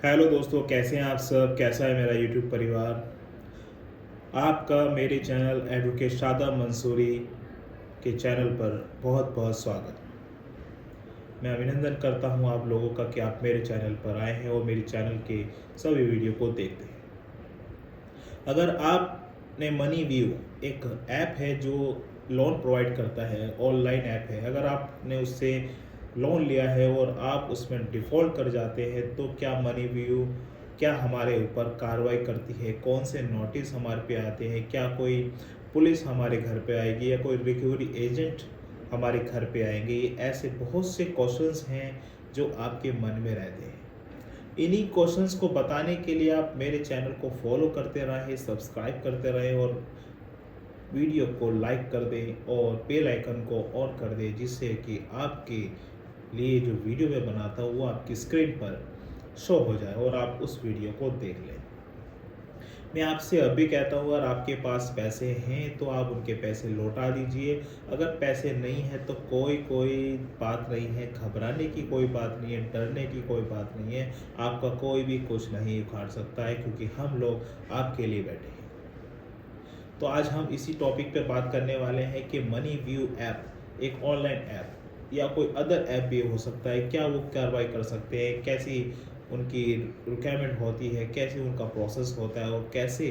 Hello दोस्तों, कैसे हैं आप सब। कैसा है मेरा यूट्यूब परिवार। आपका मेरे चैनल एडवोकेट शादाब मंसूरी के चैनल पर बहुत बहुत स्वागत। मैं अभिनंदन करता हूं आप लोगों का कि आप मेरे चैनल पर आए हैं और मेरे चैनल के सभी वीडियो को देखते हैं। अगर आपने मनी व्यू एक ऐप है जो लोन प्रोवाइड करता है, ऑनलाइन ऐप है, अगर आपने उससे लोन लिया है और आप उसमें डिफ़ॉल्ट कर जाते हैं तो क्या मनी व्यू क्या हमारे ऊपर कार्रवाई करती है, कौन से नोटिस हमारे पे आते हैं, क्या कोई पुलिस हमारे घर पे आएगी या कोई रिकवरी एजेंट हमारे घर पे आएंगे। ये ऐसे बहुत से क्वेश्चंस हैं जो आपके मन में रहते हैं। इन्हीं क्वेश्चंस को बताने के लिए आप मेरे चैनल को फॉलो करते रहें, सब्सक्राइब करते रहें और वीडियो को लाइक कर दें और बेल आइकन को ऑन कर दें, जिससे कि आपके लिए जो वीडियो मैं बनाता हूँ वो आपकी स्क्रीन पर शो हो जाए और आप उस वीडियो को देख लें। मैं आपसे अभी कहता हूँ, अगर आपके पास पैसे हैं तो आप उनके पैसे लौटा दीजिए। अगर पैसे नहीं है तो कोई बात नहीं है, घबराने की कोई बात नहीं है, डरने की कोई बात नहीं है। आपका कोई भी कुछ नहीं उखाड़ सकता है, क्योंकि हम लोग आपके लिए बैठे हैं। तो आज हम इसी टॉपिक पे बात करने वाले हैं कि मनी व्यू ऐप एक ऑनलाइन ऐप या कोई अदर ऐप भी हो सकता है, क्या वो कार्रवाई कर सकते हैं, कैसी उनकी रिक्वायरमेंट होती है, कैसे उनका प्रोसेस होता है और कैसे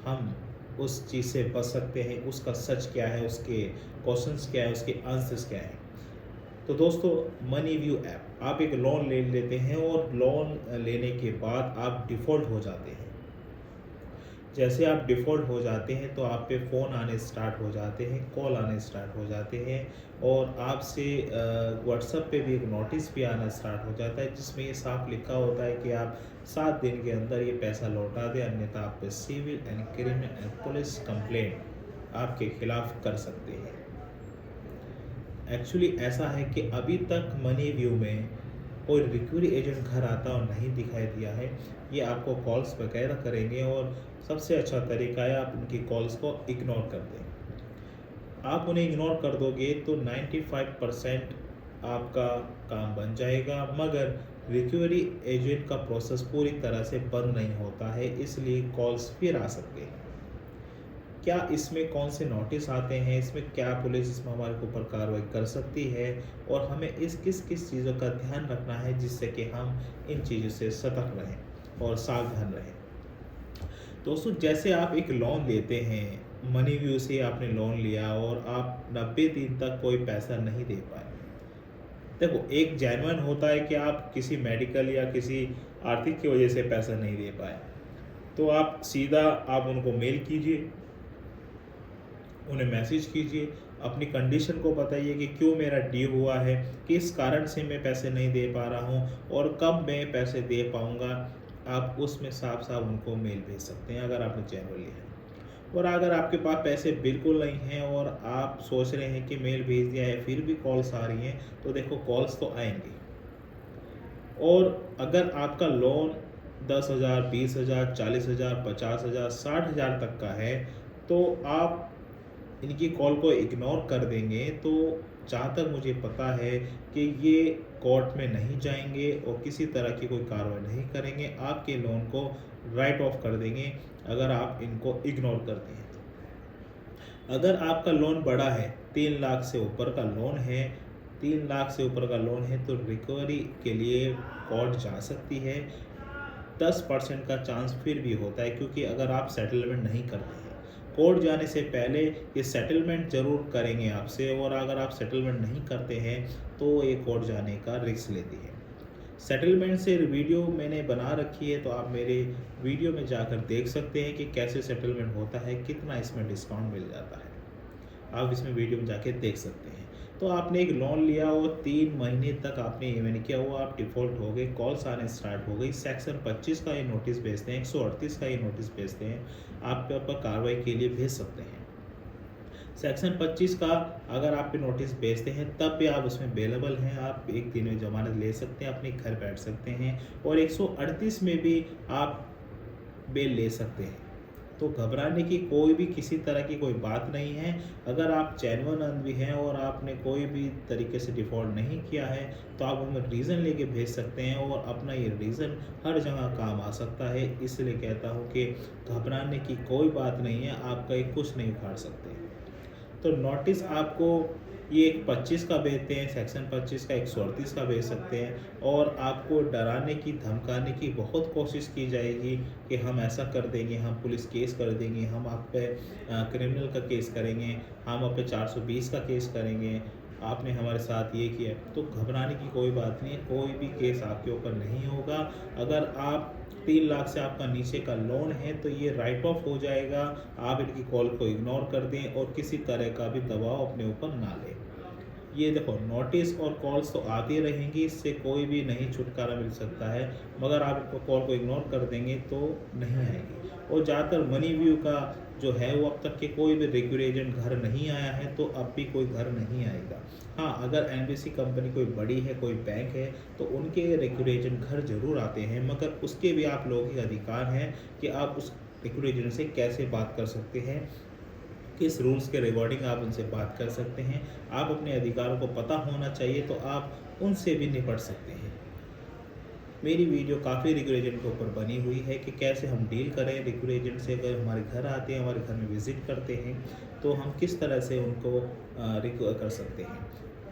हम उस चीज़ से बच सकते हैं, उसका सच क्या है, उसके क्वेश्चंस क्या है, उसके आंसर्स क्या है। तो दोस्तों, मनी व्यू ऐप, आप एक लोन ले लेते हैं और लोन लेने के बाद आप डिफ़ॉल्ट हो जाते हैं। जैसे आप डिफ़ॉल्ट हो जाते हैं तो आप पे फ़ोन आने स्टार्ट हो जाते हैं, कॉल आने स्टार्ट हो जाते हैं और आपसे व्हाट्सएप पे भी एक नोटिस भी आना स्टार्ट हो जाता है, जिसमें ये साफ लिखा होता है कि आप 7 दिन के अंदर ये पैसा लौटा दें, अन्यथा आप पे civil and criminal and police complaint आपके खिलाफ कर सकते हैं। एक्चुअली ऐसा है कि अभी तक मनी व्यू में कोई रिकवरी एजेंट घर आता और नहीं दिखाई दिया है। ये आपको कॉल्स वगैरह करेंगे और सबसे अच्छा तरीका है आप उनकी कॉल्स को इग्नोर कर दें। आप उन्हें इग्नोर कर दोगे तो 95% आपका काम बन जाएगा, मगर रिकवरी एजेंट का प्रोसेस पूरी तरह से बंद नहीं होता है, इसलिए कॉल्स फिर आ सकते हैं। क्या इसमें कौन से नोटिस आते हैं, इसमें क्या पुलिस इसमें हमारे ऊपर कार्रवाई कर सकती है और हमें इस किस किस चीज़ों का ध्यान रखना है, जिससे कि हम इन चीज़ों से सतर्क रहें और सावधान रहें। दोस्तों, जैसे आप एक लोन लेते हैं, मनी व्यू से आपने लोन लिया और आप 90 दिन तक कोई पैसा नहीं दे पाए। देखो, एक जेन्युइन होता है कि आप किसी मेडिकल या किसी आर्थिक की वजह से पैसा नहीं दे पाए, तो आप सीधा आप उनको मेल कीजिए, उन्हें मैसेज कीजिए, अपनी कंडीशन को बताइए कि क्यों मेरा ड्यू हुआ है, किस कारण से मैं पैसे नहीं दे पा रहा हूँ और कब मैं पैसे दे पाऊँगा। आप उसमें साफ साफ उनको मेल भेज सकते हैं अगर आपने जेन्युइनली है। और अगर आपके पास पैसे बिल्कुल नहीं हैं और आप सोच रहे हैं कि मेल भेज दिया है फिर भी कॉल्स आ रही हैं, तो देखो, कॉल्स तो आएंगी। और अगर आपका लोन 10,000, 20,000, 40,000, 50,000, 60,000 तक का है, तो आप इनकी कॉल को इग्नोर कर देंगे तो जहाँ तक मुझे पता है कि ये कोर्ट में नहीं जाएंगे और किसी तरह की कोई कार्रवाई नहीं करेंगे, आपके लोन को राइट ऑफ कर देंगे अगर आप इनको इग्नोर करते हैं तो। अगर आपका लोन बड़ा है, 3 लाख से ऊपर का लोन है, 3 लाख से ऊपर का लोन है, तो रिकवरी के लिए कोर्ट जा सकती है। 10% का चांस फिर भी होता है, क्योंकि अगर आप सेटलमेंट नहीं करते हैं, कोर्ट जाने से पहले ये सेटलमेंट ज़रूर करेंगे आपसे, और अगर आप सेटलमेंट नहीं करते हैं तो ये कोर्ट जाने का रिस्क लेती है। सेटलमेंट से वीडियो मैंने बना रखी है, तो आप मेरे वीडियो में जाकर देख सकते हैं कि कैसे सेटलमेंट होता है, कितना इसमें डिस्काउंट मिल जाता है। आप इसमें वीडियो में जाके देख सकते हैं। तो आपने एक लोन लिया और 3 महीने तक आपने ये नहीं किया हुआ, आप डिफ़ॉल्ट हो गए, कॉल्स आने स्टार्ट हो गई, सेक्शन 25 का ये नोटिस भेजते हैं, 138 का ये नोटिस भेजते हैं, आपके ऊपर कार्रवाई के लिए भेज सकते हैं। सेक्शन 25 का अगर आप पे नोटिस भेजते हैं तब भी आप उसमें अवेलेबल हैं, आप 1 दिन में ज़मानत ले सकते हैं, अपने घर बैठ सकते हैं, और 138 में भी आप बेल ले सकते हैं। तो घबराने की कोई भी किसी तरह की कोई बात नहीं है। अगर आप जेन्युइन आदमी हैं और आपने कोई भी तरीके से डिफ़ॉल्ट नहीं किया है, तो आप हमें रीज़न लेके भेज सकते हैं और अपना ये रीज़न हर जगह काम आ सकता है। इसलिए कहता हूँ कि घबराने की कोई बात नहीं है, आप कहीं कुछ नहीं उखाड़ सकते। तो नोटिस आपको ये एक 25 का भेजते हैं, सेक्शन 25 का 138 का भेज सकते हैं और आपको डराने की, धमकाने की बहुत कोशिश की जाएगी कि हम ऐसा कर देंगे, हम पुलिस केस कर देंगे, हम आप पे क्रिमिनल का केस करेंगे, हम आप पे 420 का केस करेंगे, आपने हमारे साथ ये किया। तो घबराने की कोई बात नहीं है, कोई भी केस आपके ऊपर नहीं होगा। अगर आप 3 लाख से आपका नीचे का लोन है तो ये राइट ऑफ हो जाएगा। आप इनकी कॉल को इग्नोर कर दें और किसी तरह का भी दबाव अपने ऊपर ना लें। ये देखो, नोटिस और कॉल्स तो आती रहेंगी, इससे कोई भी नहीं छुटकारा मिल सकता है, मगर आप इनको कॉल को इग्नोर कर देंगे तो नहीं आएगी। और ज़्यादातर मनी व्यू का जो है वो अब तक के कोई भी रिक्रूट एजेंट घर नहीं आया है, तो अब भी कोई घर नहीं आएगा। हाँ, अगर एनबीसी कंपनी कोई बड़ी है, कोई बैंक है, तो उनके रिक्रूट एजेंट घर ज़रूर आते हैं, मगर उसके भी आप लोगों के अधिकार हैं कि आप उस रिक्रूट एजेंट से कैसे बात कर सकते हैं, किस रूल्स के रिगार्डिंग आप उनसे बात कर सकते हैं। आप अपने अधिकारों को पता होना चाहिए, तो आप उनसे भी निपट सकते हैं। मेरी वीडियो काफ़ी रिक्रूट एजेंट के ऊपर बनी हुई है कि कैसे हम डील करें रिक्रूट एजेंट से। अगर हमारे घर आते हैं, हमारे घर में विज़िट करते हैं, तो हम किस तरह से उनको रिक्रूट कर सकते हैं।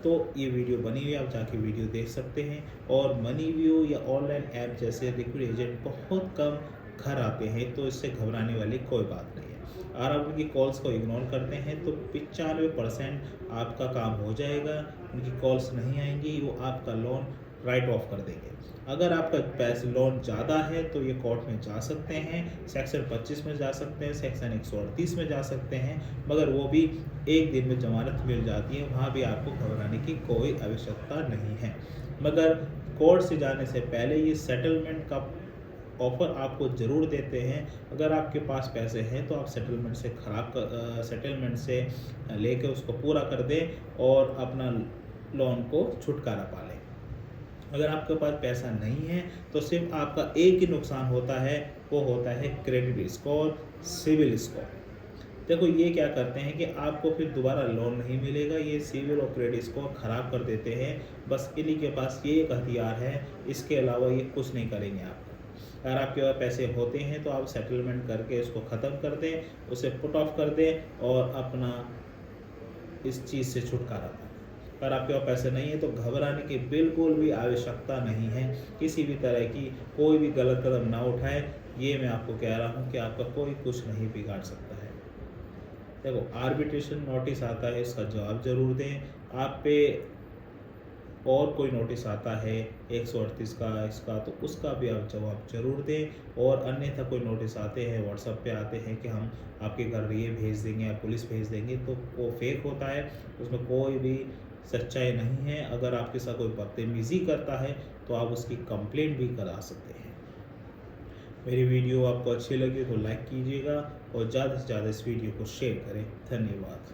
तो ये वीडियो बनी हुई है, आप जाके वीडियो देख सकते हैं। और मनी व्यू या ऑनलाइन ऐप जैसे रिक्रूट एजेंट बहुत कम घर आते हैं, तो इससे घबराने वाली कोई बात नहीं है। और आप उनकी कॉल्स को इग्नोर करते हैं तो 95% आपका काम हो जाएगा। उनकी कॉल्स नहीं आएंगी, वो आपका लोन राइट ऑफ कर देंगे। अगर आपका पैसे लोन ज़्यादा है तो ये कोर्ट में जा सकते हैं, सेक्शन 25 में जा सकते हैं, सेक्शन 138 में जा सकते हैं, मगर वो भी एक दिन में ज़मानत मिल जाती है। वहाँ भी आपको घबराने की कोई आवश्यकता नहीं है। मगर कोर्ट से जाने से पहले ये सेटलमेंट का ऑफ़र आपको ज़रूर देते हैं। अगर आपके पास पैसे हैं तो आप सेटलमेंट से लेके उसको पूरा कर दें और अपना लोन को छुटकारा पा लें। अगर आपके पास पैसा नहीं है तो सिर्फ आपका एक ही नुकसान होता है, वो होता है क्रेडिट स्कोर, सिविल स्कोर। देखो, ये क्या करते हैं कि आपको फिर दोबारा लोन नहीं मिलेगा। ये सिविल और क्रेडिट स्कोर ख़राब कर देते हैं। बस इन्हीं के पास ये एक हथियार है, इसके अलावा ये कुछ नहीं करेंगे आपको। अगर आपके पास पैसे होते हैं तो आप सेटलमेंट करके इसको ख़त्म कर दें, उसे पुट ऑफ कर दें और अपना इस चीज़ से छुटकारा पाएँ। अगर आपके पास पैसे नहीं है तो घबराने की बिल्कुल भी आवश्यकता नहीं है। किसी भी तरह की कोई भी गलत कदम ना उठाएं। ये मैं आपको कह रहा हूँ कि आपका कोई कुछ नहीं बिगाड़ सकता है। देखो, आर्बिट्रेशन नोटिस आता है, इसका जवाब ज़रूर दें। आप पे और कोई नोटिस आता है 138 का, इसका, तो उसका भी आप जवाब ज़रूर दें। और अन्यथा कोई नोटिस आते हैं, व्हाट्सएप पे आते हैं कि हम आपके घर ये भेज देंगे या पुलिस भेज देंगे, तो वो फेक होता है, उसमें कोई भी सच्चाई नहीं है। अगर आपके साथ कोई बदतमीज़ी करता है तो आप उसकी कंप्लेंट भी करा सकते हैं। मेरी वीडियो आपको अच्छी लगी तो लाइक कीजिएगा और ज़्यादा से ज़्यादा इस वीडियो को शेयर करें। धन्यवाद।